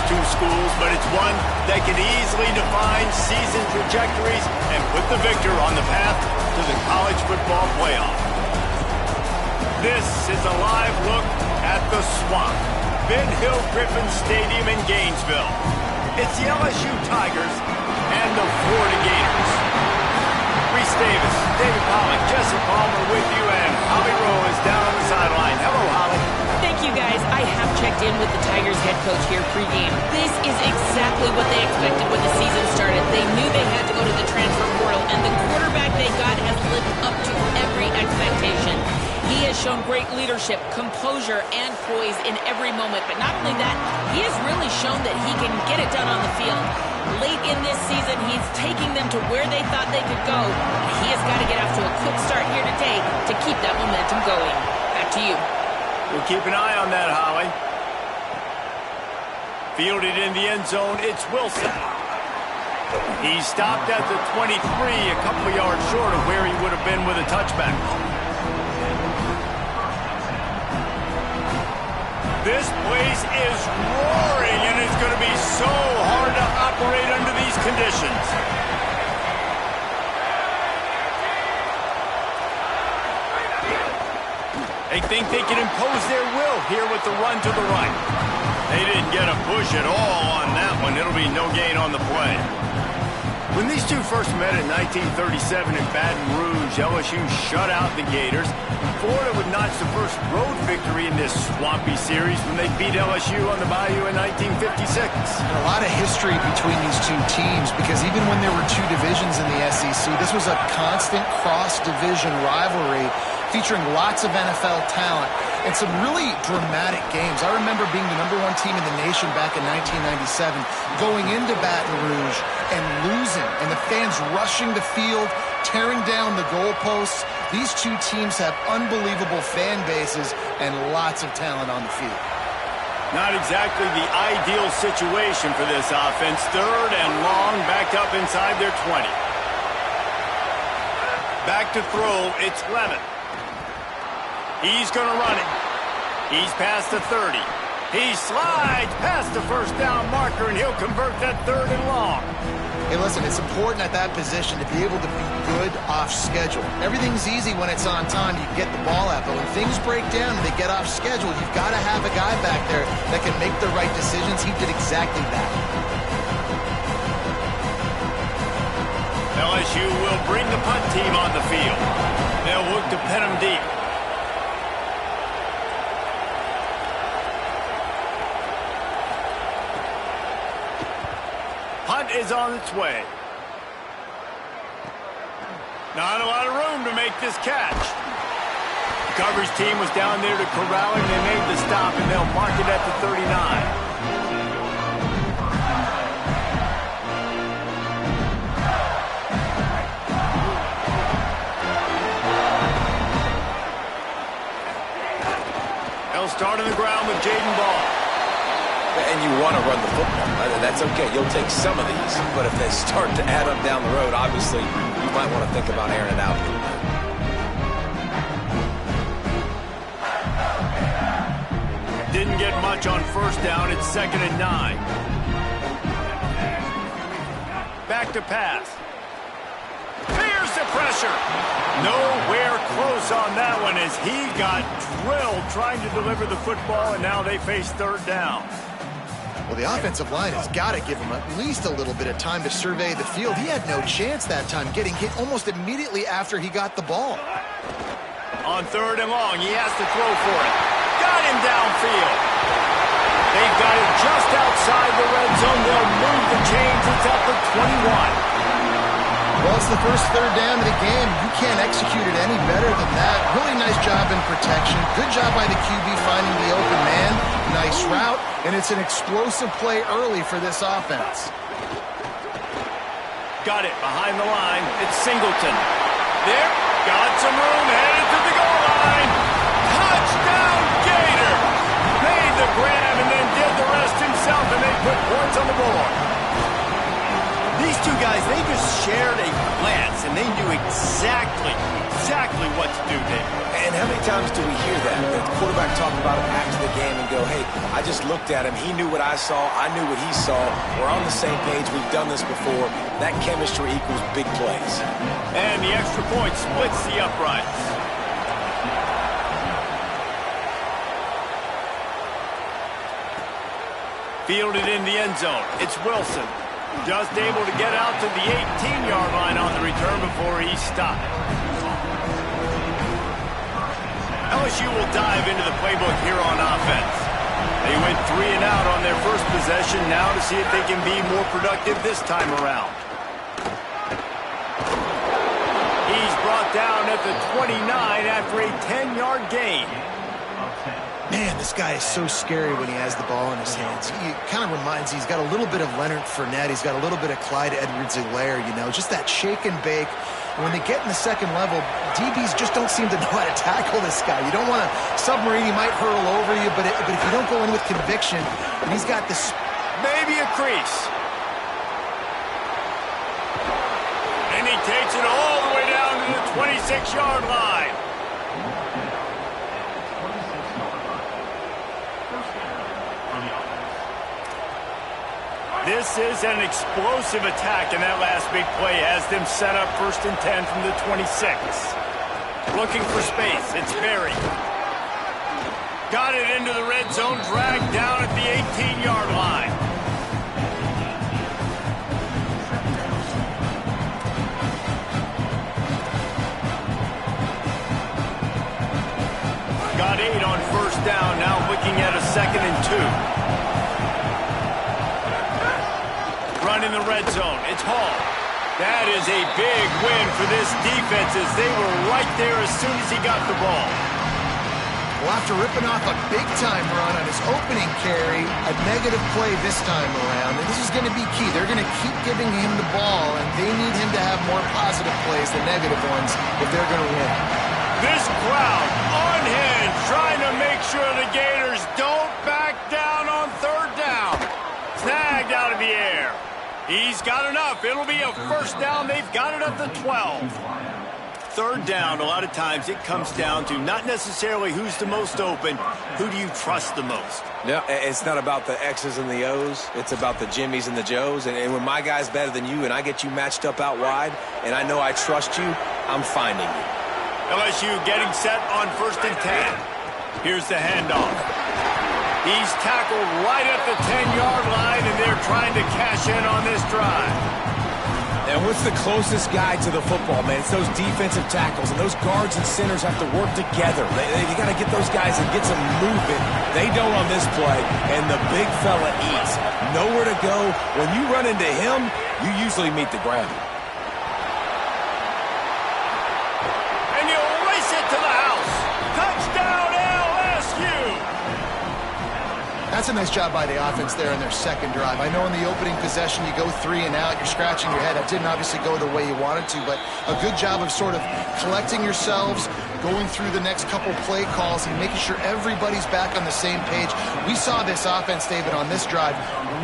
two schools, but it's one that can easily define season trajectories and put the victor on the path to the college football playoff. This is a live look at the Swamp, Ben Hill Griffin Stadium in Gainesville. It's the LSU Tigers and the Florida Gators. Reese Davis, David Pollack, Jesse Palmer with you, and Holly Rowe is down on the sideline. Hello, Holly. Thank you, guys. I have checked in with the Tigers head coach here pregame. This is exactly what they expected when the season started. They knew they had to go to the transfer portal, and the quarterback they got has lived up to every expectation. He has shown great leadership, composure, and poise in every moment. But not only that, he has really shown that he can get it done on the field. Late in this season, he's taking them to where they thought they could go. He has got to get off to a quick start here today to keep that momentum going. Back to you. We'll keep an eye on that, Holly. Fielded in the end zone, it's Wilson. He stopped at the 23, a couple of yards short of where he would have been with a touchback. This place is roaring, and it's going to be so hard to operate under these conditions. They think they can impose their will here with the run to the right. They didn't get a push at all on that one. It'll be no gain on the play. When these two first met in 1937 in Baton Rouge, LSU shut out the Gators. Florida would notch the first road victory in this swampy series when they beat LSU on the Bayou in 1956. And a lot of history between these two teams, because even when there were two divisions in the SEC, this was a constant cross-division rivalry featuring lots of NFL talent and some really dramatic games. I remember being the #1 team in the nation back in 1997, going into Baton Rouge and losing, and the fans rushing the field, tearing down the goalposts. These two teams have unbelievable fan bases and lots of talent on the field. Not exactly the ideal situation for this offense. Third and long, backed up inside their 20. Back to throw, it's Lemon. He's going to run it. He's past the 30. He slides past the first down marker, and he'll convert that third and long. Hey, listen, it's important at that position to be able to be good off schedule. Everything's easy when it's on time. You get the ball out, but when things break down and they get off schedule, you've got to have a guy back there that can make the right decisions. He did exactly that. LSU will bring the punt team on the field. They'll look to pin them deep. Punt is on its way. Not a lot of room to make this catch. The coverage team was down there to corral him. They made the stop, and they'll mark it at the 39. They'll start on the ground with Jaden Ball. And you want to run the football. That's okay. You'll take some of these. But if they start to add up down the road, obviously, you might want to think about airing it out a little bit. Didn't get much on first down. It's 2nd and 9. Back to pass. Fears the pressure. Nowhere close on that one as he got drilled trying to deliver the football, and now they face third down. Well, the offensive line has got to give him at least a little bit of time to survey the field. He had no chance that time, getting hit almost immediately after he got the ball. On 3rd and long, he has to throw for it. Got him downfield. They've got it just outside the red zone. They'll move the chains. It's up to 21. Well, it's the first third down of the game. You can't execute it any better than that. Really nice job in protection. Good job by the QB finding the open man. Nice route, and it's an explosive play early for this offense. Got it behind the line. It's Singleton. There, got some room, headed to the goal line. Touchdown, Gator! Made the grab and then did the rest himself, and they put points on the board. These two guys, they just shared a glance, and they knew exactly exactly what to do, David. And how many times do we hear that? The quarterback talk about it after the game and go, hey, I just looked at him. He knew what I saw. I knew what he saw. We're on the same page. We've done this before. That chemistry equals big plays. And the extra point splits the uprights. Fielded in the end zone. It's Wilson. Just able to get out to the 18-yard line on the return before he's stopped. LSU will dive into the playbook here on offense. They went 3 and out on their first possession, now to see if they can be more productive this time around. He's brought down at the 29 after a 10-yard gain. Man, this guy is so scary when he has the ball in his hands. He kind of reminds me, he's got a little bit of Leonard Fournette. He's got a little bit of Clyde Edwards-Helaire, you know, just that shake and bake. And when they get in the second level, DBs just don't seem to know how to tackle this guy. You don't want to submarine, he might hurl over you, but if you don't go in with conviction, and he's got this... Maybe a crease. And he takes it all the way down to the 26-yard line. This is an explosive attack, and that last big play has them set up 1st and 10 from the 26. Looking for space. It's Berry. Got it into the red zone, dragged down at the 18-yard line. Got 8 on 1st down, now looking at a 2nd and 2. Run in the red zone. It's Hall. That is a big win for this defense as they were right there as soon as he got the ball. Well, after ripping off a big-time run on his opening carry, a negative play this time around, and this is going to be key. They're going to keep giving him the ball, and they need him to have more positive plays than negative ones if they're going to win. This crowd unhinged, trying to make sure the Gators don't back down on 3rd down. Snagged out of the air. He's got enough. It'll be a 1st down. They've got it at the 12. 3rd down, a lot of times it comes down to not necessarily who's the most open, who do you trust the most? No, it's not about the X's and the O's. It's about the Jimmys and the Joes. And when my guy's better than you and I get you matched up out wide and I know I trust you, I'm finding you. LSU getting set on 1st and 10. Here's the handoff. He's tackled right at the 10-yard line, and they're trying to cash in on this drive. And what's the closest guy to the football, man? It's those defensive tackles, and those guards and centers have to work together. They got to get those guys and get some movement. They don't on this play, and the big fella eats. Nowhere to go. When you run into him, you usually meet the ground. And you race it to the house. Touchdown, LSU! That's a nice job by the offense there in their second drive. I know in the opening possession you go 3 and out, you're scratching your head. That didn't obviously go the way you wanted to, but a good job of sort of collecting yourselves, going through the next couple play calls and making sure everybody's back on the same page. We saw this offense, David, on this drive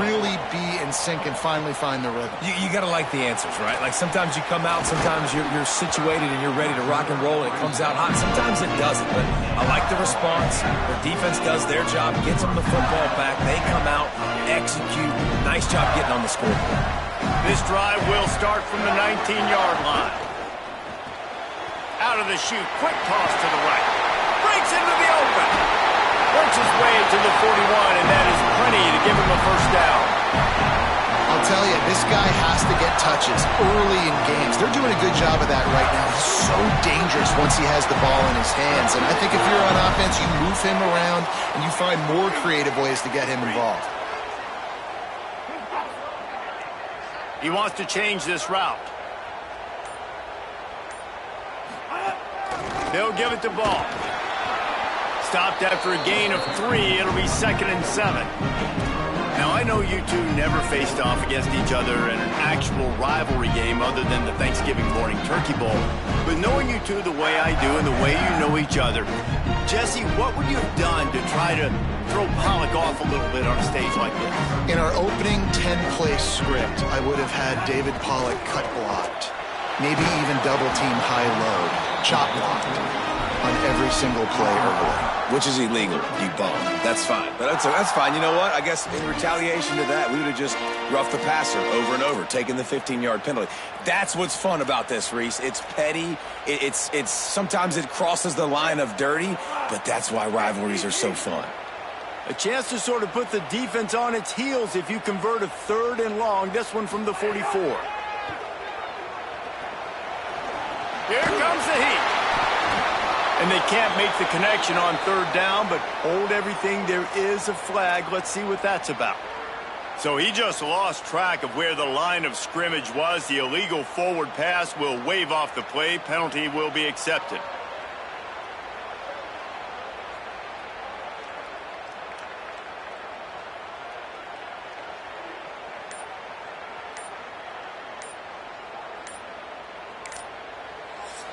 really be in sync and finally find the rhythm. You got to like the answers, right? Like sometimes you come out, sometimes you're situated and you're ready to rock and roll and it comes out hot. Sometimes it doesn't, but I like the response. The defense does their job, gets them the football back. They come out, execute. Nice job getting on the scoreboard. This drive will start from the 19-yard line. Out of the chute, quick toss to the right. Breaks into the open. Works his way to the 41, and that is plenty to give him a 1st down. I'll tell you, this guy has to get touches early in games. They're doing a good job of that right now. He's so dangerous once he has the ball in his hands. And I think if you're on offense, you move him around and you find more creative ways to get him involved. He wants to change this route. They'll give it to Ball. Stopped after a gain of 3. It'll be 2nd and 7. Now, I know you two never faced off against each other in an actual rivalry game other than the Thanksgiving morning Turkey Bowl. But knowing you two the way I do and the way you know each other, Jesse, what would you have done to try to throw Pollock off a little bit on a stage like this? In our opening 10-play script, I would have had David Pollock cut blocked. maybe even double-team high-low, chop blocked on every single play early. Which is illegal, you bum. That's fine. But that's fine. You know what? I guess in retaliation to that, we would have just roughed the passer over and over, taking the 15-yard penalty. That's what's fun about this, Reese. It's petty. It's sometimes it crosses the line of dirty, but that's why rivalries are so fun. A chance to sort of put the defense on its heels if you convert a 3rd and long. This one from the 44. Here comes the heat. And they can't make the connection on 3rd down, but hold everything. There is a flag. Let's see what that's about. So he just lost track of where the line of scrimmage was. The illegal forward pass will wave off the play. Penalty will be accepted.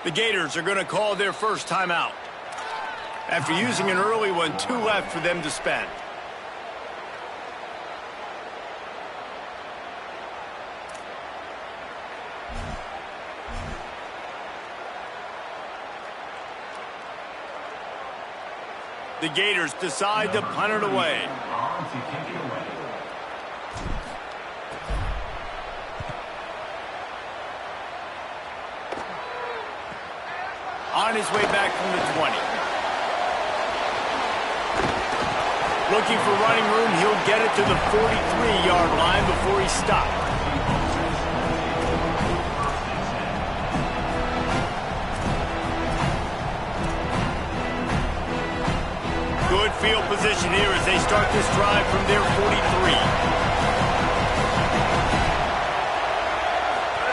The Gators are going to call their first timeout. After using an early one, 2 left for them to spend. The Gators decide to punt it away. On his way back from the 20. Looking for running room. He'll get it to the 43-yard line before he stopped. Good field position here as they start this drive from their 43.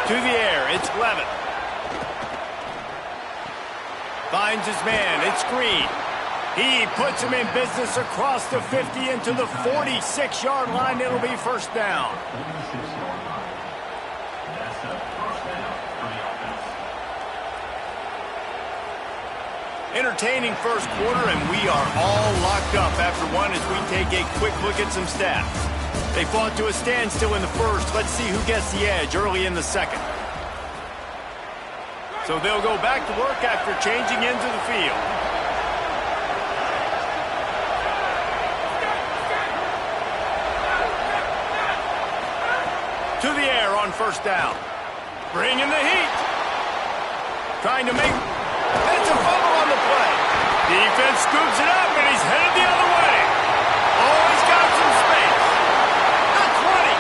To the air, it's Levitt. Finds his man, it's Green. He puts him in business across the 50 into the 46-yard line. It'll be first down. Entertaining first quarter, and we are all locked up after one as we take a quick look at some stats. They fought to a standstill in the first. Let's see who gets the edge early in the second. So they'll go back to work after changing into the field. To the air on first down. Bringing the heat. Trying to make... It's a fumble on the play. Defense scoops it up, and he's headed the other way. Oh, he's got some space. The 20.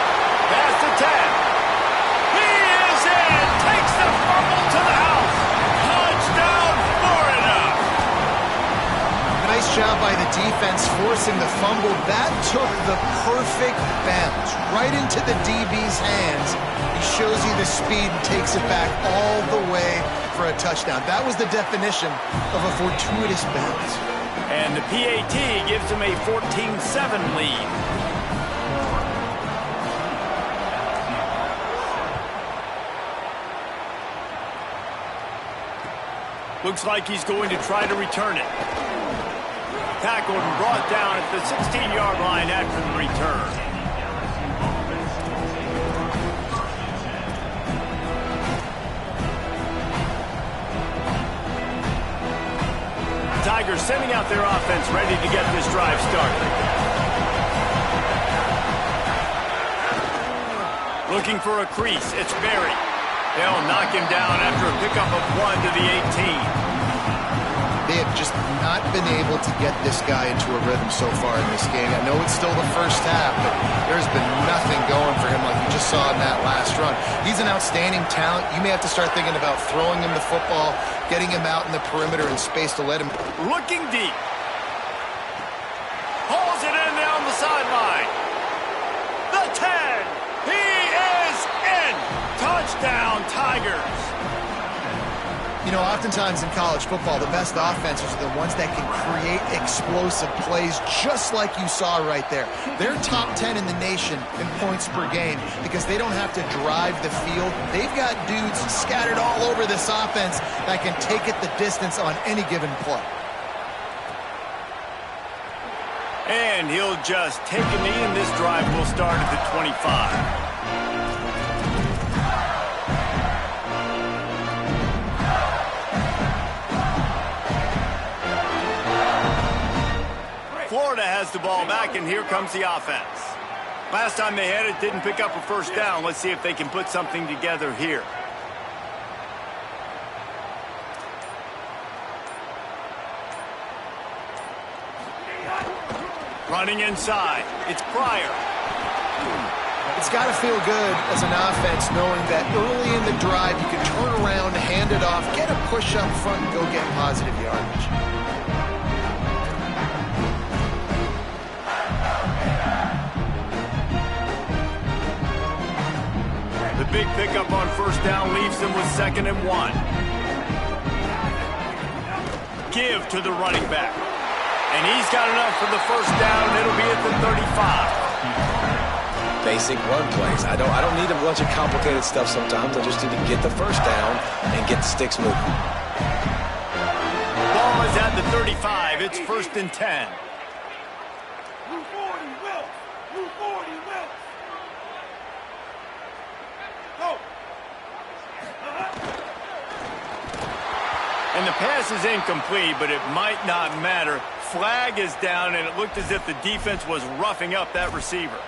Past the 10. He is in. Takes the fumble to the house. Touchdown, Florida. Nice job by the defense forcing the fumble. That took the perfect bounce right into the DB's hands. He shows you the speed and takes it back all the way for a touchdown. That was the definition of a fortuitous bounce. And the PAT gives him a 14-7 lead. Looks like he's going to try to return it. Tackled and brought down at the 16-yard line after the return. Tigers sending out their offense ready to get this drive started. Looking for a crease. It's Berry. They'll knock him down after a pickup of 1 to the 18. They have just not been able to get this guy into a rhythm so far in this game. I know it's still the first half, but there's been nothing going for him like you just saw in that last run. He's an outstanding talent. You may have to start thinking about throwing him the football, getting him out in the perimeter in space to let him... Looking deep. Hauls it in down the sideline. The 10. He is in. Touchdown, Tigers. You know, oftentimes in college football, the best offenses are the ones that can create explosive plays just like you saw right there. They're top 10 in the nation in points per game because they don't have to drive the field. They've got dudes scattered all over this offense that can take it the distance on any given play. And he'll just take a knee, and this drive will start at the 25. Florida has the ball back, and here comes the offense. Last time they had it, didn't pick up a first down. Let's see if they can put something together here. Running inside. It's Pryor. It's got to feel good as an offense knowing that early in the drive you can turn around, hand it off, get a push up front, and go get positive yardage. The big pickup on first down leaves them with 2nd and 1. Give to the running back. And he's got enough for the first down. It'll be at the 35. Basic run plays. I don't need a bunch of complicated stuff sometimes. I just need to get the first down and get the sticks moving. Ball is at the 35. It's 1st and 10. Move forward, Will. Move forward, Will. Go. And the pass is incomplete, but it might not matter. Flag is down, and it looked as if the defense was roughing up that receiver.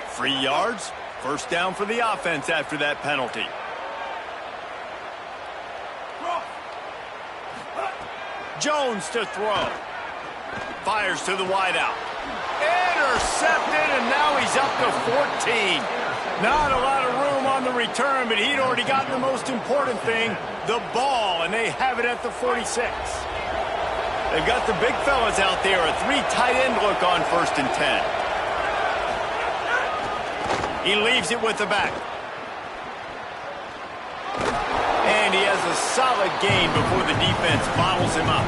Free yards. First down for the offense after that penalty. Jones to throw. Fires to the wideout. Intercepted, and now he's up to 14. Not a lot of room on the return, but he'd already gotten the most important thing, the ball, and they have it at the 46. They've got the big fellas out there, a 3 tight end look on 1st and 10. He leaves it with the back. And he has a solid gain before the defense bottles him up.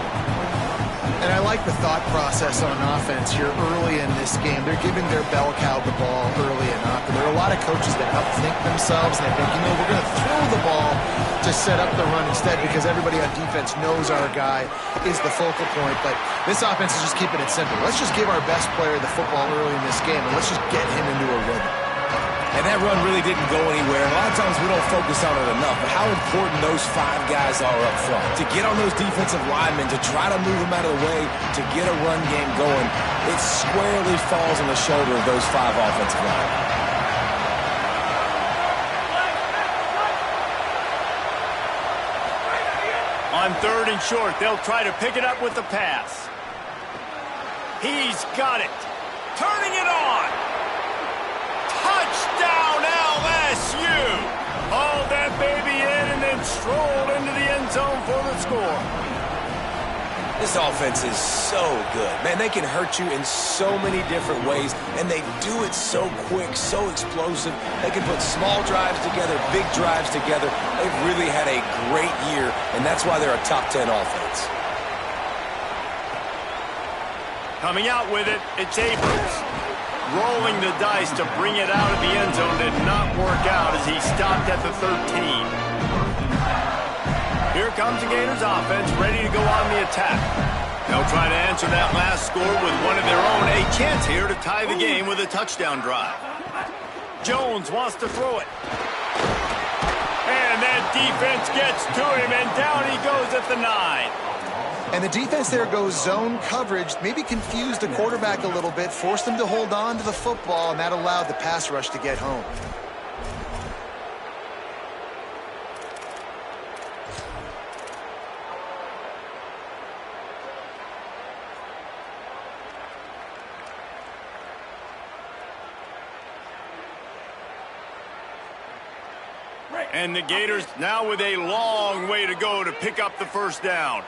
And I like the thought process on offense here early in this game. They're giving their bell cow the ball early enough. And there are a lot of coaches that outthink themselves. And they think, we're going to throw the ball to set up the run instead because everybody on defense knows our guy is the focal point. But this offense is just keeping it simple. Let's just give our best player the football early in this game, and let's just get him into a rhythm. And that run really didn't go anywhere. A lot of times we don't focus on it enough, but how important those 5 guys are up front. To get on those defensive linemen, to try to move them out of the way, to get a run game going, it squarely falls on the shoulder of those 5 offensive linemen. On 3rd and short, they'll try to pick it up with the pass. He's got it. Turning it on. Touchdown, LSU! Hauled that baby in and then strolled into the end zone for the score. This offense is so good. Man, they can hurt you in so many different ways, and they do it so quick, so explosive. They can put small drives together, big drives together. They've really had a great year, and that's why they're a top 10 offense. Coming out with it, it's Abrams. Rolling the dice to bring it out of the end zone did not work out as he stopped at the 13. Here comes the Gators offense ready to go on the attack. They'll try to answer that last score with one of their own. A chance here to tie the game with a touchdown drive. Jones wants to throw it. And that defense gets to him, and down he goes at the 9. And the defense there goes zone coverage, maybe confused the quarterback a little bit, forced him to hold on to the football, and that allowed the pass rush to get home. And the Gators now with a long way to go to pick up the first down.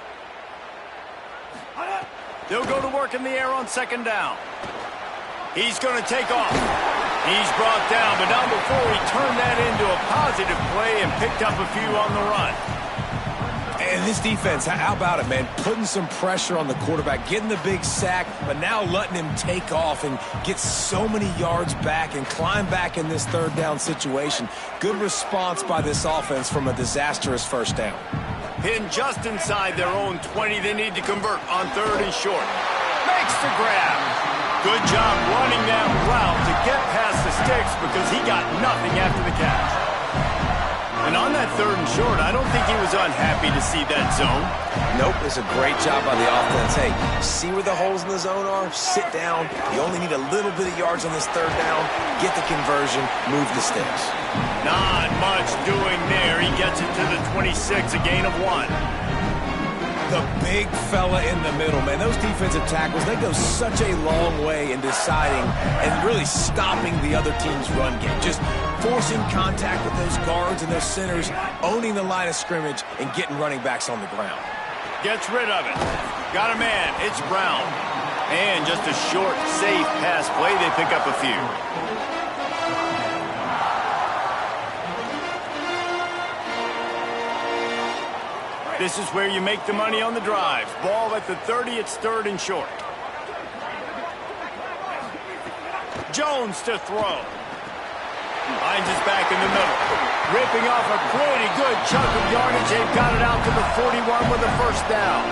They'll go to work in the air on 2nd down. He's going to take off. He's brought down, but not before he turned that into a positive play and picked up a few on the run. And this defense, how about it, man? Putting some pressure on the quarterback, getting the big sack, but now letting him take off and get so many yards back and climb back in this 3rd down situation. Good response by this offense from a disastrous first down. Pinned just inside their own 20. They need to convert on 3rd and short. Makes the grab. Good job running that route to get past the sticks because he got nothing after the catch. And on that 3rd and short, I don't think he was unhappy to see that zone. Nope, it's a great job by the offense. Hey, see where the holes in the zone are? Sit down. You only need a little bit of yards on this 3rd down. Get the conversion. Move the sticks. Not much doing there. He gets it to the 26, a gain of 1. The big fella in the middle, man. Those defensive tackles, they go such a long way in deciding and really stopping the other team's run game. Just forcing contact with those guards and those centers, owning the line of scrimmage, and getting running backs on the ground. Gets rid of it. Got a man. It's Brown. And just a short, safe pass play. They pick up a few. This is where you make the money on the drives. Ball at the 30, it's 3rd and short. Jones to throw. Finds his back in the middle. Ripping off a pretty good chunk of yardage. They've got it out to the 41 with a 1st down.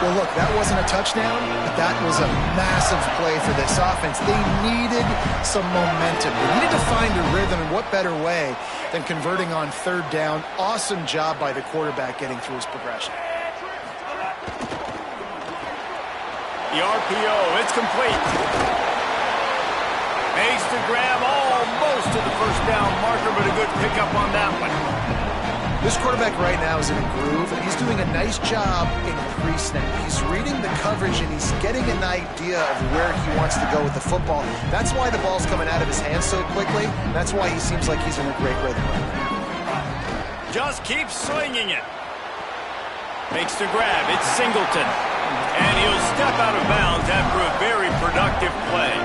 Well, look, that wasn't a touchdown, but that was a massive play for this offense. They needed some momentum. They needed to find a rhythm, and what better way than converting on 3rd down. Awesome job by the quarterback getting through his progression. The RPO, it's complete. Makes the grab almost to the 1st down marker, but a good pickup on that one. This quarterback right now is in a groove, and he's doing a nice job in pre-snap. He's reading the coverage, and he's getting an idea of where he wants to go with the football. That's why the ball's coming out of his hands so quickly. That's why he seems like he's in a great rhythm right now. Just keeps swinging it. Makes the grab. It's Singleton. And he'll step out of bounds after a very productive play.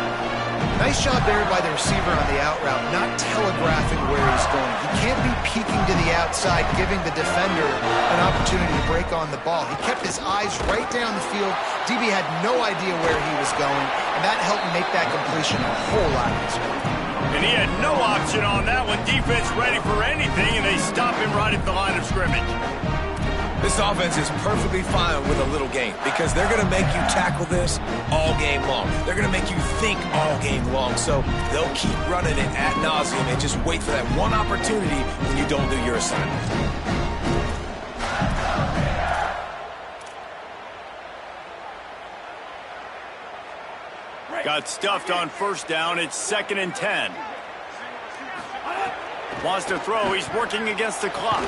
Nice job there by the receiver on the out route, not telegraphing where he's going. He can't be peeking to the outside, giving the defender an opportunity to break on the ball. He kept his eyes right down the field. DB had no idea where he was going, and that helped make that completion a whole lot easier. And he had no option on that one. Defense ready for anything, and they stop him right at the line of scrimmage. This offense is perfectly fine with a little game because they're going to make you tackle this all game long. They're going to make you think all game long. So they'll keep running it ad nauseum and just wait for that one opportunity when you don't do your assignment. Got stuffed on 1st down. It's 2nd and 10. Wants to throw. He's working against the clock.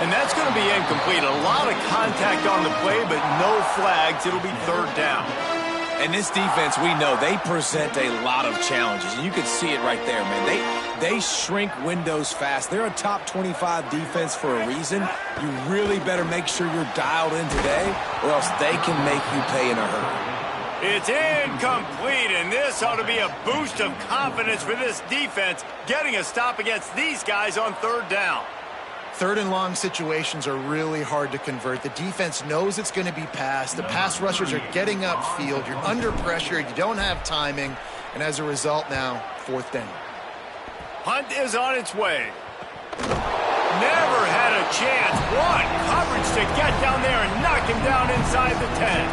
And that's going to be incomplete. A lot of contact on the play, but no flags. It'll be 3rd down. And this defense, we know, they present a lot of challenges. And you can see it right there, man. They shrink windows fast. They're a top 25 defense for a reason. You really better make sure you're dialed in today, or else they can make you pay in a hurry. It's incomplete, and this ought to be a boost of confidence for this defense, getting a stop against these guys on 3rd down. 3rd and long situations are really hard to convert. The defense knows it's going to be passed. The pass rushers are getting upfield. You're under pressure. You don't have timing. And as a result now, 4th down. Hunt is on its way. Never had a chance. What coverage to get down there and knock him down inside the 10.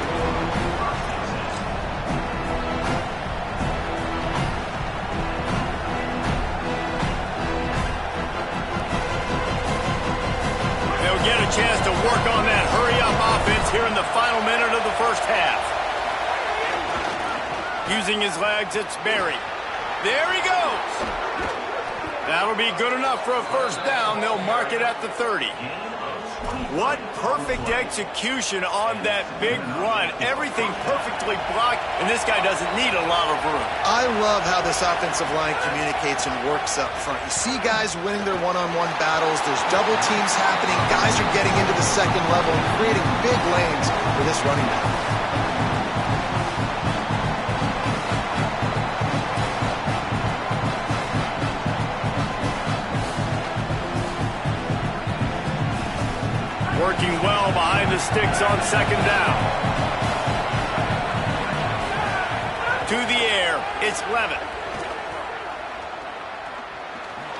Get a chance to work on that hurry-up offense here in the final minute of the 1st half. Using his legs, it's Berry. There he goes. That'll be good enough for a 1st down. They'll mark it at the 30. What perfect execution on that big run. Everything perfectly blocked, and this guy doesn't need a lot of room. I love how this offensive line communicates and works up front. You see guys winning their one-on-one battles. There's double teams happening. Guys are getting into the 2nd level and creating big lanes for this running back. Working well behind the sticks on 2nd down. To the air, it's Levitt.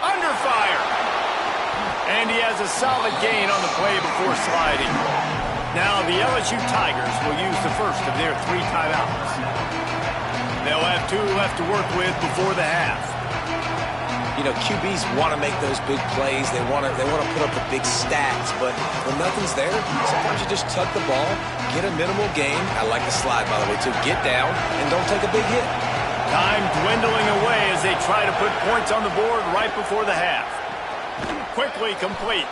Under fire. And he has a solid gain on the play before sliding. Now the LSU Tigers will use the first of their 3 timeouts. They'll have 2 left to work with before the half. You know, QBs want to make those big plays. They want to put up the big stats. But when nothing's there, sometimes you just tuck the ball, get a minimal gain. I like the slide, by the way, too. Get down and don't take a big hit. Time dwindling away as they try to put points on the board right before the half. Quickly complete.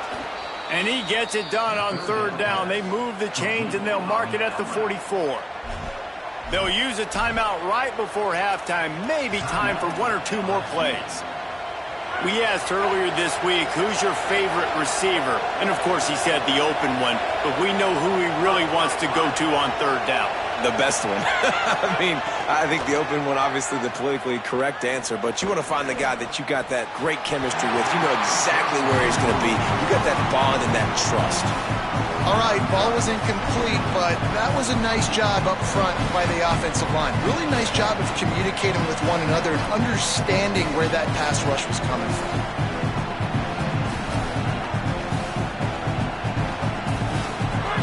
And he gets it done on third down. They move the chains, and they'll mark it at the 44. They'll use a timeout right before halftime. Maybe time for one or two more plays. We asked earlier this week, who's your favorite receiver? And, of course, he said the open one. But we know who he really wants to go to on third down. The best one. I mean, I think the open one, obviously the politically correct answer, but you want to find the guy that you got that great chemistry with. You know exactly where he's going to be. You got that bond and that trust. All right, ball was incomplete, but that was a nice job up front by the offensive line. Really nice job of communicating with one another and understanding where that pass rush was coming from.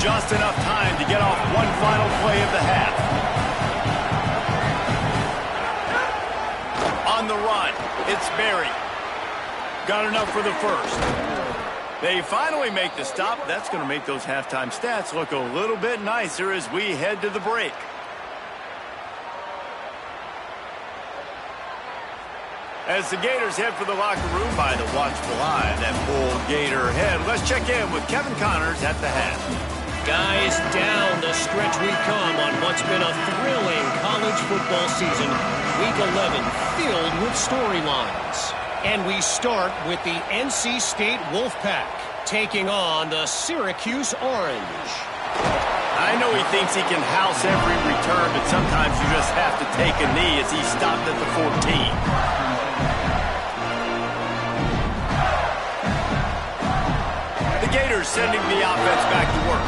Just enough time to get off one final play of the half. On the run, it's Berry. Got enough for the first. They finally make the stop. That's going to make those halftime stats look a little bit nicer as we head to the break. As the Gators head for the locker room by the watchful eye of that full Gator head, let's check in with Kevin Connors at the half. Guys, down the stretch we come on what's been a thrilling college football season. Week 11 filled with storylines. And we start with the NC State Wolfpack taking on the Syracuse Orange. I know he thinks he can house every return, but sometimes you just have to take a knee as he stopped at the 14. The Gators sending the offense back to work.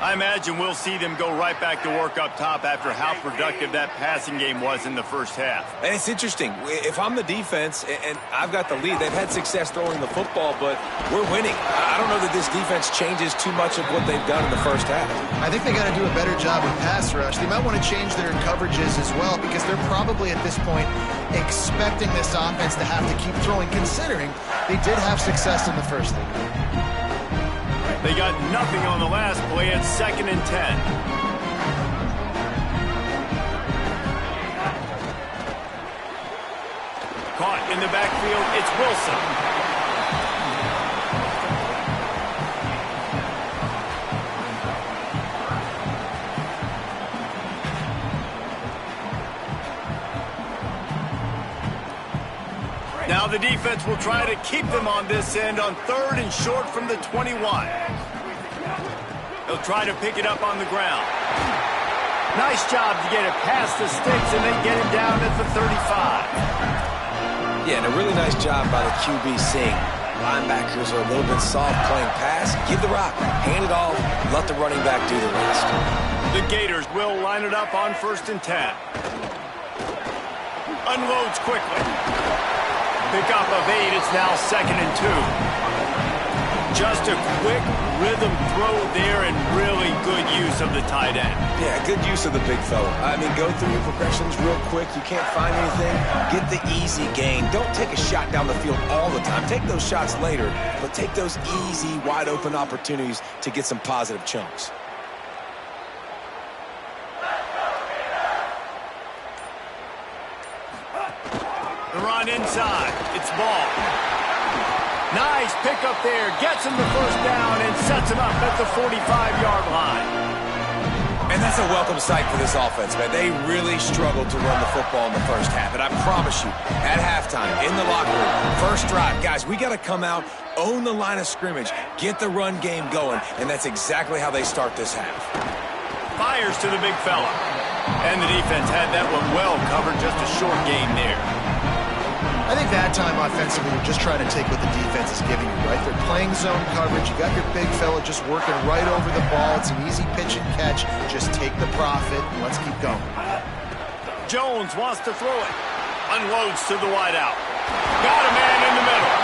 I imagine we'll see them go right back to work up top after how productive that passing game was in the first half. And it's interesting. If I'm the defense and I've got the lead, they've had success throwing the football, but we're winning. I don't know that this defense changes too much of what they've done in the first half. I think they got to do a better job with pass rush. They might want to change their coverages as well because they're probably at this point expecting this offense to have to keep throwing, considering they did have success in the first half. They got nothing on the last play. It's 2nd and 10. Caught in the backfield, it's Wilson. Now the defense will try to keep them on this end on 3rd and short from the 21. They'll try to pick it up on the ground. Nice job to get it past the sticks, and they get it down at the 35. Yeah, and a really nice job by the QB seeing linebackers are a little bit soft playing pass. Give the rock, hand it off, let the running back do the rest. The Gators will line it up on 1st and 10. Unloads quickly. Pickup of 8, it's now 2nd and 2. Just a quick rhythm throw there and really good use of the tight end. Yeah, good use of the big fella. I mean, go through your progressions real quick. You can't find anything. Get the easy gain. Don't take a shot down the field all the time. Take those shots later, but take those easy, wide-open opportunities to get some positive chunks. The run inside. It's Ball. Nice pickup there. Gets him the first down and sets him up at the 45-yard line. And that's a welcome sight for this offense, man. They really struggled to run the football in the first half. And I promise you, at halftime, in the locker room, first drive, guys, we got to come out, own the line of scrimmage, get the run game going, and that's exactly how they start this half. Fires to the big fella. And the defense had that one well covered, just a short gain there. I think that time offensively, you're just trying to take what the defense is giving you, right? They're playing zone coverage. You got your big fella just working right over the ball. It's an easy pitch and catch. Just take the profit and let's keep going. Jones wants to throw it. Unloads to the wideout. Got a man in the middle.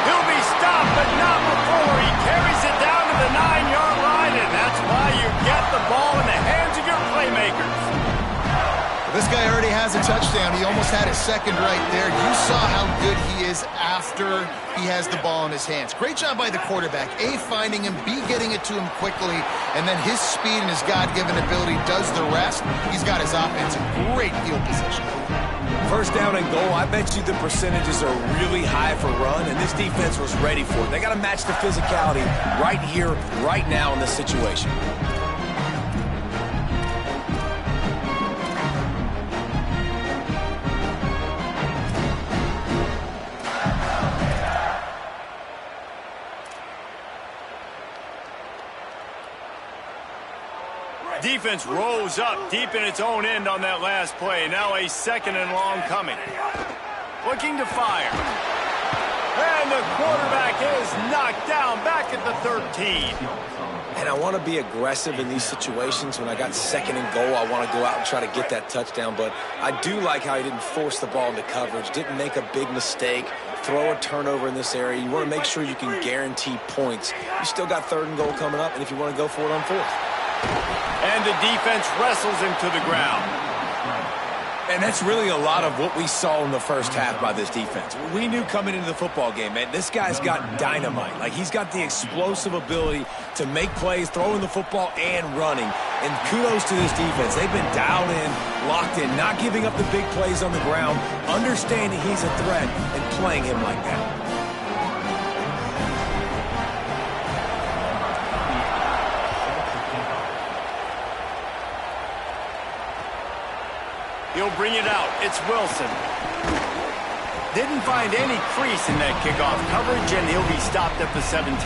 He'll be stopped, but not before he carries it down to the 9-yard line, and that's why you get the ball in the hands of your playmakers. This guy already has a touchdown. He almost had his second right there. You saw how good he is after he has the ball in his hands. Great job by the quarterback. A, finding him, B, getting it to him quickly, and then his speed and his God-given ability does the rest. He's got his offense in great field position. First down and goal, I bet you the percentages are really high for run, and this defense was ready for it. They got to match the physicality right here, right now in this situation. Defense rose up deep in its own end on that last play. Now a second and long coming. Looking to fire. And the quarterback is knocked down back at the 13. And I want to be aggressive in these situations. When I got second and goal, I want to go out and try to get that touchdown. But I do like how he didn't force the ball into coverage, didn't make a big mistake, throw a turnover in this area. You want to make sure you can guarantee points. You still got third and goal coming up, and if you want to go for it on fourth. And the defense wrestles him to the ground. And that's really a lot of what we saw in the first half by this defense. We knew coming into the football game, man, this guy's got dynamite. Like, he's got the explosive ability to make plays, throwing the football and running. And kudos to this defense. They've been dialed in, locked in, not giving up the big plays on the ground, understanding he's a threat, and playing him like that. He'll bring it out. It's Wilson. Didn't find any crease in that kickoff coverage, and he'll be stopped at the 17.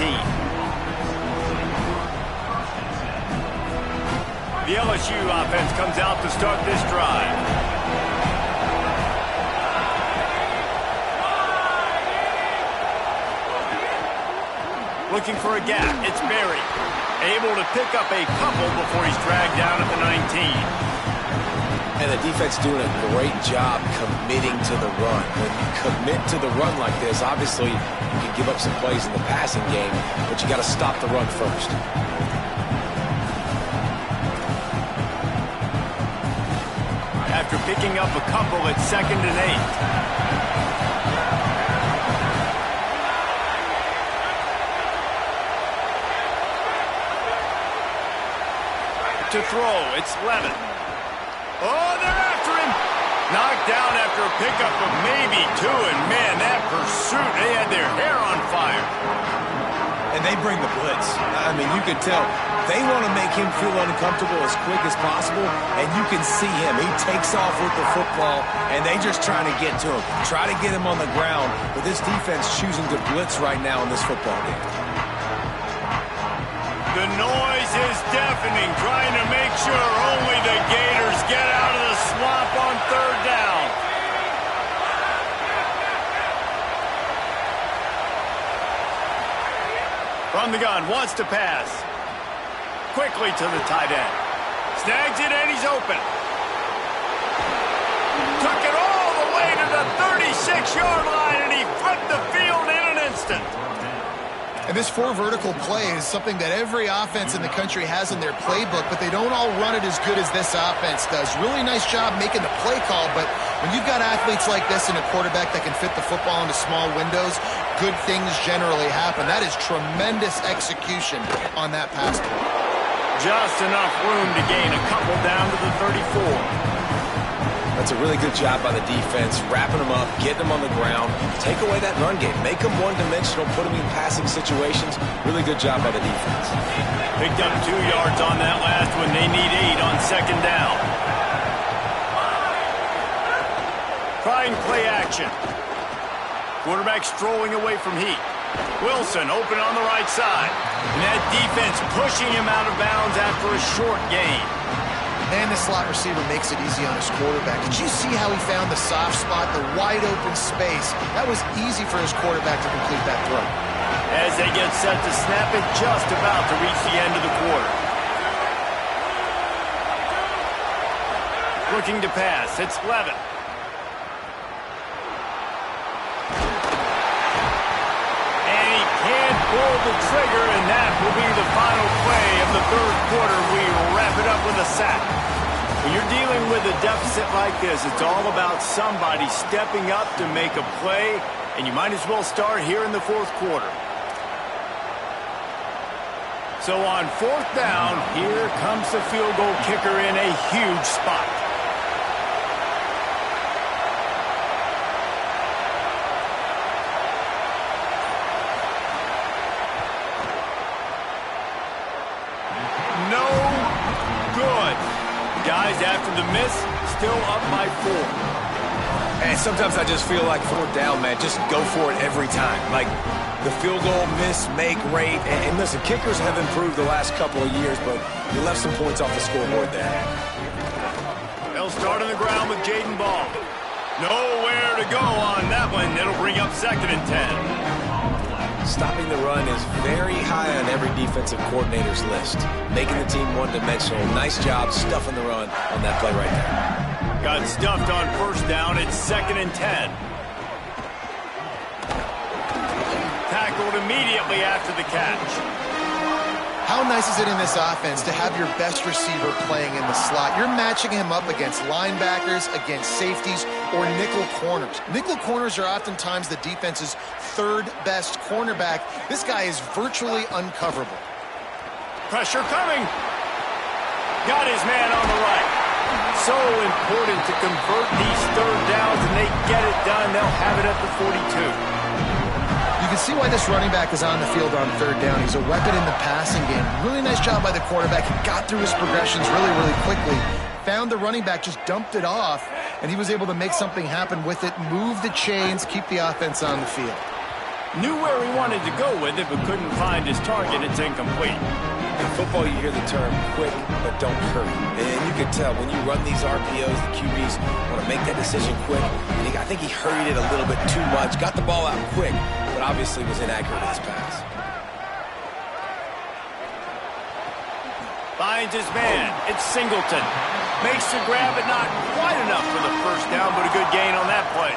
The LSU offense comes out to start this drive. Looking for a gap. It's Berry. Able to pick up a couple before he's dragged down at the 19. And the defense doing a great job committing to the run. When you commit to the run like this, obviously you can give up some plays in the passing game, but you got to stop the run first. After picking up a couple, it's 2nd and 8. To throw, it's Levin. Oh, they're after him. Knocked down after a pickup of maybe 2, and man, that pursuit, they had their hair on fire. And they bring the blitz. I mean, you can tell they want to make him feel uncomfortable as quick as possible, and you can see him. He takes off with the football, and they just trying to get to him, try to get him on the ground, but this defense choosing to blitz right now in this football game. The noise is deafening, trying to make sure only the Gators get out of the swamp on 3rd down. From the gun, wants to pass. Quickly to the tight end. Snags it and he's open. Took it all the way to the 36-yard line and he flipped the field in an instant. And this 4 vertical play is something that every offense in the country has in their playbook, but they don't all run it as good as this offense does. Really nice job making the play call, but when you've got athletes like this and a quarterback that can fit the football into small windows, good things generally happen. That is tremendous execution on that pass play. Just enough room to gain a couple down to the 34. That's a really good job by the defense, wrapping them up, getting them on the ground, take away that run game, make them one-dimensional, put them in passing situations. Really good job by the defense. Picked up 2 yards on that last one. They need 8 on 2nd down. Trying play action. Quarterback strolling away from heat. Wilson open on the right side. And that defense pushing him out of bounds after a short gain. And the slot receiver makes it easy on his quarterback. Did you see how he found the soft spot, the wide open space? That was easy for his quarterback to complete that throw. As they get set to snap it, just about to reach the end of the quarter. Looking to pass, it's Levin. And he can't pull the trigger, and that will be the final play of the 3rd quarter. We wrap it up with a sack. When you're dealing with a deficit like this, it's all about somebody stepping up to make a play, and you might as well start here in the fourth quarter. So on fourth down, here comes the field goal kicker in a huge spot. No good. Guys, after the miss, still up by 4. And sometimes I just feel like fourth down, man, just go for it every time. Like the field goal miss, make rate. And listen, kickers have improved the last couple of years, but you left some points off the scoreboard there. They'll start on the ground with Jaden Ball. Nowhere to go on that one. It'll bring up 2nd and 10. Stopping the run is very high on every defensive coordinator's list. Making the team one-dimensional. Nice job stuffing the run on that play right there. Got stuffed on first down. It's 2nd and 10. Tackled immediately after the catch. How nice is it in this offense to have your best receiver playing in the slot? You're matching him up against linebackers, against safeties, or nickel corners. Nickel corners are oftentimes the defense's 3rd best cornerback. This guy is virtually uncoverable. Pressure coming. Got his man on the right. So important to convert these 3rd downs, and they get it done. They'll have it at the 42. You can see why this running back is on the field on 3rd down. He's a weapon in the passing game. Really nice job by the quarterback. He got through his progressions really, really quickly. Found the running back, just dumped it off, and he was able to make something happen with it, move the chains, keep the offense on the field. Knew where he wanted to go with it, but couldn't find his target. It's incomplete. In football, you hear the term quick, but don't hurry. And you can tell when you run these RPOs, the QBs want to make that decision quick. And I think he hurried it a little bit too much, got the ball out quick, but obviously was inaccurate with his pass. Finds his man. It's Singleton. Makes the grab, but not quite enough for the first down, but a good gain on that play.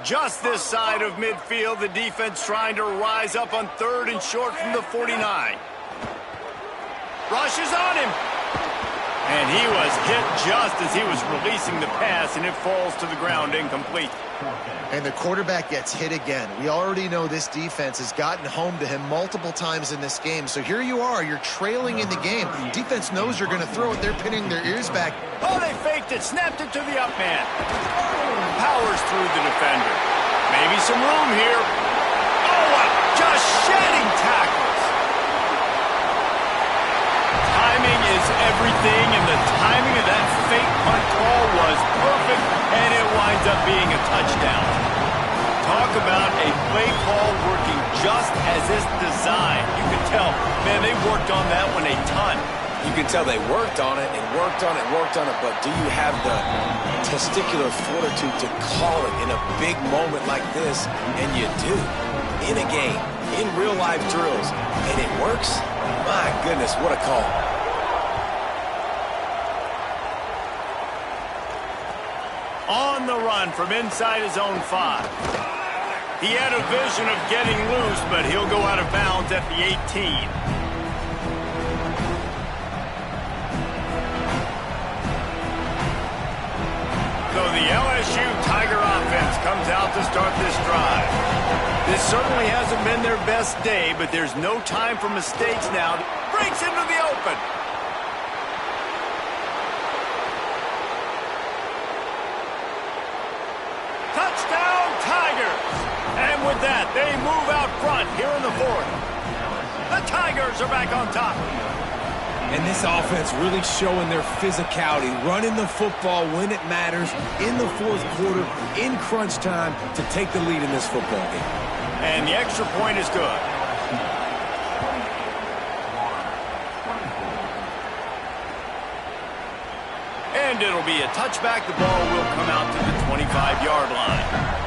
Just this side of midfield, the defense trying to rise up on 3rd and short from the 49. Rushes on him. And he was hit just as he was releasing the pass, and it falls to the ground incomplete. And the quarterback gets hit again. We already know this defense has gotten home to him multiple times in this game. So here you are, you're trailing in the game. Defense knows you're going to throw it. They're pinning their ears back. Oh, they faked it, snapped it to the up man. Powers through the defender. Maybe some room here. Oh, just shedding tackles. Timing is everything, and the timing of that fake punt call was perfect, and it winds up being a touchdown. Talk about a play call working just as it's designed. You can tell, man, they worked on that one a ton. You can tell they worked on it and worked on it, but do you have the testicular fortitude to call it in a big moment like this? And you do. In a game, in real-life drills, and it works? My goodness, what a call. On the run from inside his own 5. He had a vision of getting loose, but he'll go out of bounds at the 18. So the LSU Tiger offense comes out to start this drive. This certainly hasn't been their best day, but there's no time for mistakes now. Breaks into the open. Touchdown, Tigers! And with that, they move out front here in the 4th. The Tigers are back on top. And this offense really showing their physicality, running the football when it matters, in the 4th quarter, in crunch time, to take the lead in this football game. And the extra point is good. And it'll be a touchback. The ball will come out to the 25-yard line.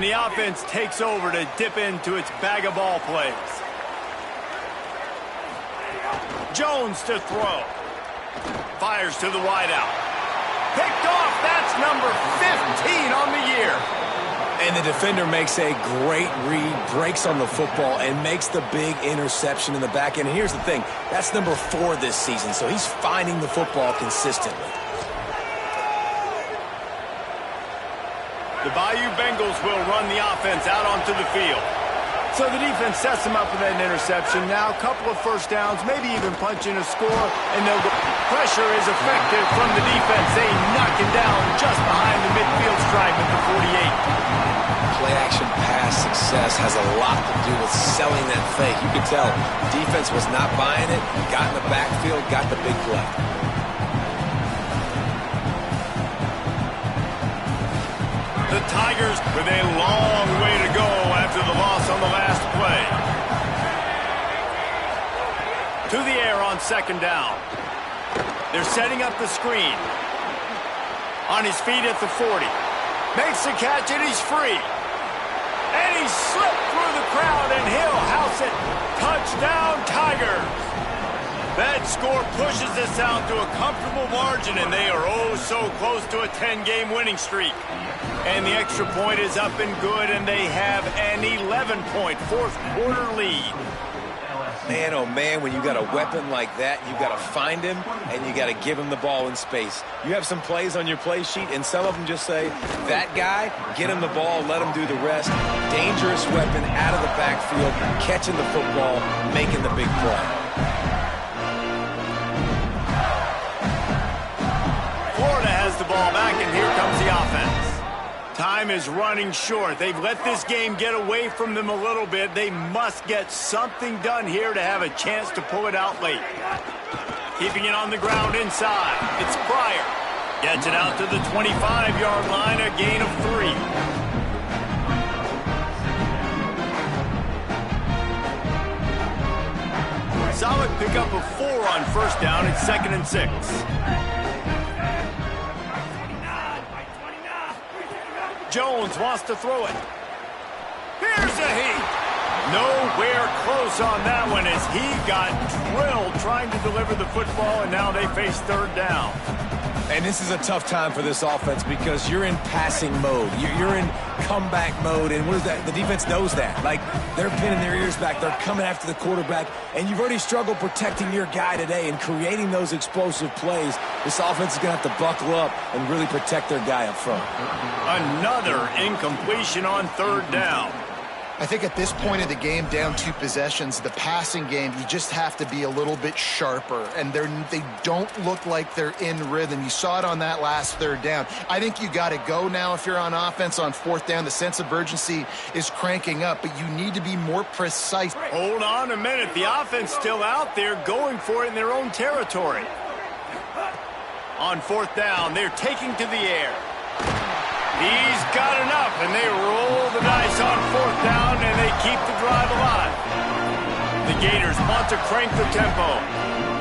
And the offense takes over to dip into its bag of ball plays. Jones to throw. Fires to the wideout. Picked off. That's number 15 on the year. And the defender makes a great read, breaks on the football, and makes the big interception in the back end. And here's the thing. That's number 4 this season, so he's finding the football consistently. The Bayou Bengals will run the offense out onto the field. So the defense sets them up with that interception. Now a couple of first downs, maybe even punch in a score, and they'll go. Pressure is effective from the defense. They knock him down just behind the midfield stripe at the 48. Play-action pass success has a lot to do with selling that fake. You can tell defense was not buying it, got in the backfield, got the big play. The Tigers with a long way to go after the loss on the last play. To the air on second down. They're setting up the screen. On his feet at the 40. Makes the catch and he's free. And he slipped through the crowd and he'll house it. Touchdown Tigers. That score pushes us out to a comfortable margin, and they are oh so close to a 10-game winning streak. And the extra point is up and good, and they have an 11-point fourth-quarter lead. Man, oh man, when you got a weapon like that, you got to find him, and you got to give him the ball in space. You have some plays on your play sheet, and some of them just say, that guy, get him the ball, let him do the rest. Dangerous weapon out of the backfield, catching the football, making the big play. Florida has the ball back, and here comes the offense. Time is running short. They've let this game get away from them a little bit. They must get something done here to have a chance to pull it out late. Keeping it on the ground inside. It's Pryor. Gets it out to the 25-yard line, a gain of 3. Solid pickup of 4 on first down. It's 2nd and 6. Jones wants to throw it. Here's a heat. Nowhere close on that one as he got drilled trying to deliver the football, and now they face third down. And this is a tough time for this offense because you're in passing mode. You're in comeback mode, and what is that? The defense knows that. Like, they're pinning their ears back. They're coming after the quarterback, and you've already struggled protecting your guy today and creating those explosive plays. This offense is going to have to buckle up and really protect their guy up front. Another incompletion on third down. I think at this point of the game, down 2 possessions, the passing game, you just have to be a little bit sharper. And they don't look like they're in rhythm. You saw it on that last third down. I think you got to go now if you're on offense on fourth down. The sense of urgency is cranking up, but you need to be more precise. Hold on a minute. The offense still out there going for it in their own territory. On fourth down, they're taking to the air. He's got enough, and they roll the dice on fourth down, and they keep the drive alive. The Gators want to crank the tempo.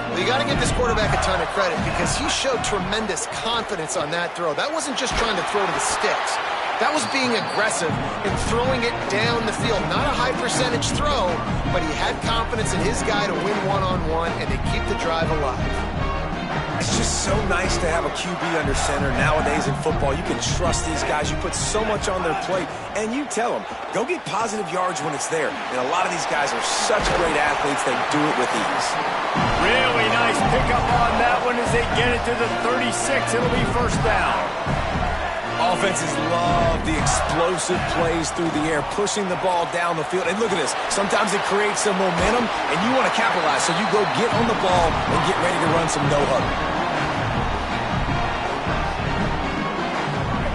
Well, you got to give this quarterback a ton of credit because he showed tremendous confidence on that throw. That wasn't just trying to throw to the sticks. That was being aggressive and throwing it down the field. Not a high-percentage throw, but he had confidence in his guy to win one-on-one, and they keep the drive alive. It's just so nice to have a QB under center nowadays in football. You can trust these guys. You put so much on their plate, and you tell them, go get positive yards when it's there. And a lot of these guys are such great athletes, they do it with ease. Really nice pickup on that one as they get it to the 36. It'll be first down. Offenses love the explosive plays through the air, pushing the ball down the field. And look at this. Sometimes it creates some momentum, and you want to capitalize. So you go get on the ball and get ready to run some no-huddle.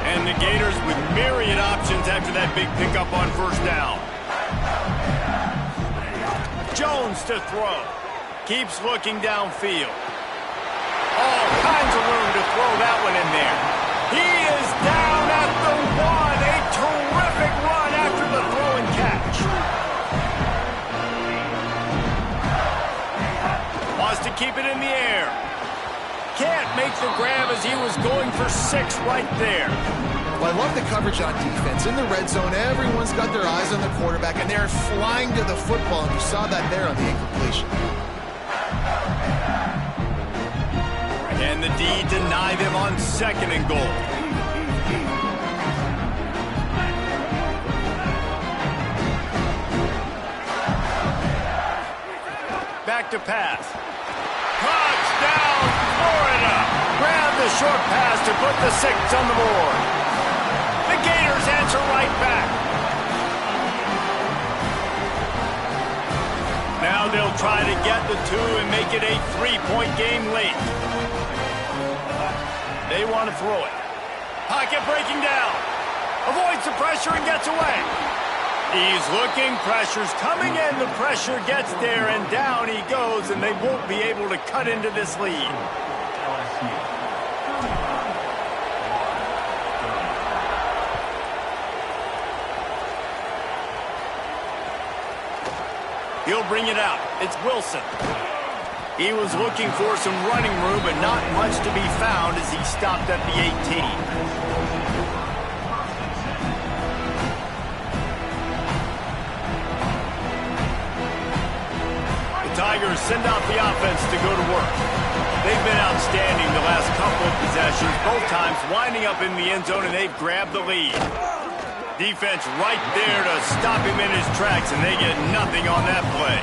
And the Gators with myriad options after that big pickup on first down. Jones to throw. Keeps looking downfield. All kinds of room to throw that one in there. He is down at the 1. A terrific run after the throw and catch. Wants to keep it in the air. Can't make the grab as he was going for 6 right there. Well, I love the coverage on defense. In the red zone, everyone's got their eyes on the quarterback, and they're flying to the football, and you saw that there on the incompletion. And the D deny them on 2nd and goal. Back to pass. Touchdown, Florida! Grab the short pass to put the 6 on the board. The Gators answer right back. Now they'll try to get the 2 and make it a 3-point game late. They want to throw it. Pocket breaking down. Avoids the pressure and gets away. He's looking, pressure's coming in, the pressure gets there, and down he goes, and they won't be able to cut into this lead. He'll bring it out. It's Wilson. He was looking for some running room, but not much to be found as he stopped at the 18. Tigers send out the offense to go to work. They've been outstanding the last couple of possessions, both times winding up in the end zone, and they've grabbed the lead. Defense right there to stop him in his tracks, and they get nothing on that play.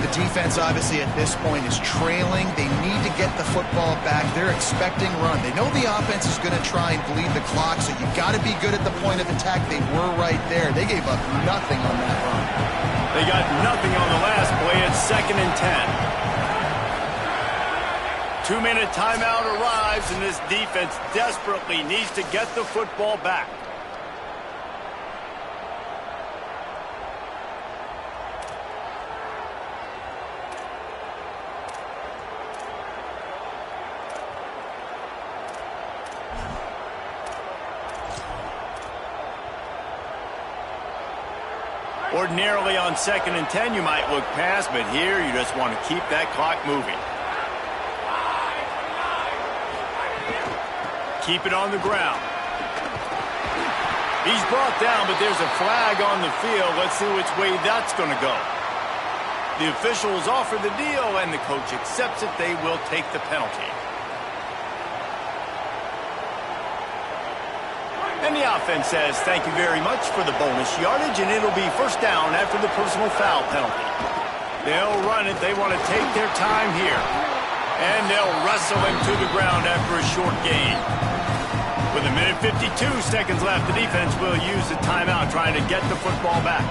The defense, obviously, at this point is trailing. They need to get the football back. They're expecting run. They know the offense is going to try and bleed the clock, so you've got to be good at the point of attack. They were right there. They gave up nothing on that run. They got nothing on the last play. It's 2nd and 10. 2-minute timeout arrives, and this defense desperately needs to get the football back. Ordinarily on 2nd and 10, you might look past, but here you just want to keep that clock moving. Keep it on the ground. He's brought down, but there's a flag on the field. Let's see which way that's going to go. The officials offer the deal, and the coach accepts it. They will take the penalty. And the offense says thank you very much for the bonus yardage, and it'll be 1st down after the personal foul penalty. They'll run it. They want to take their time here. And they'll wrestle him to the ground after a short gain. With 1:52 left, the defense will use the timeout trying to get the football back.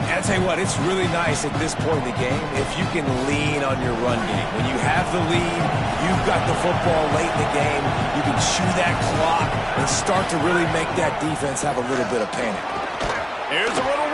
And I'll tell you what, it's really nice at this point in the game if you can lean on your run game. When you have the lead, you've got the football late in the game, you can chew that clock and start to really make that defense have a little bit of panic. Here's a little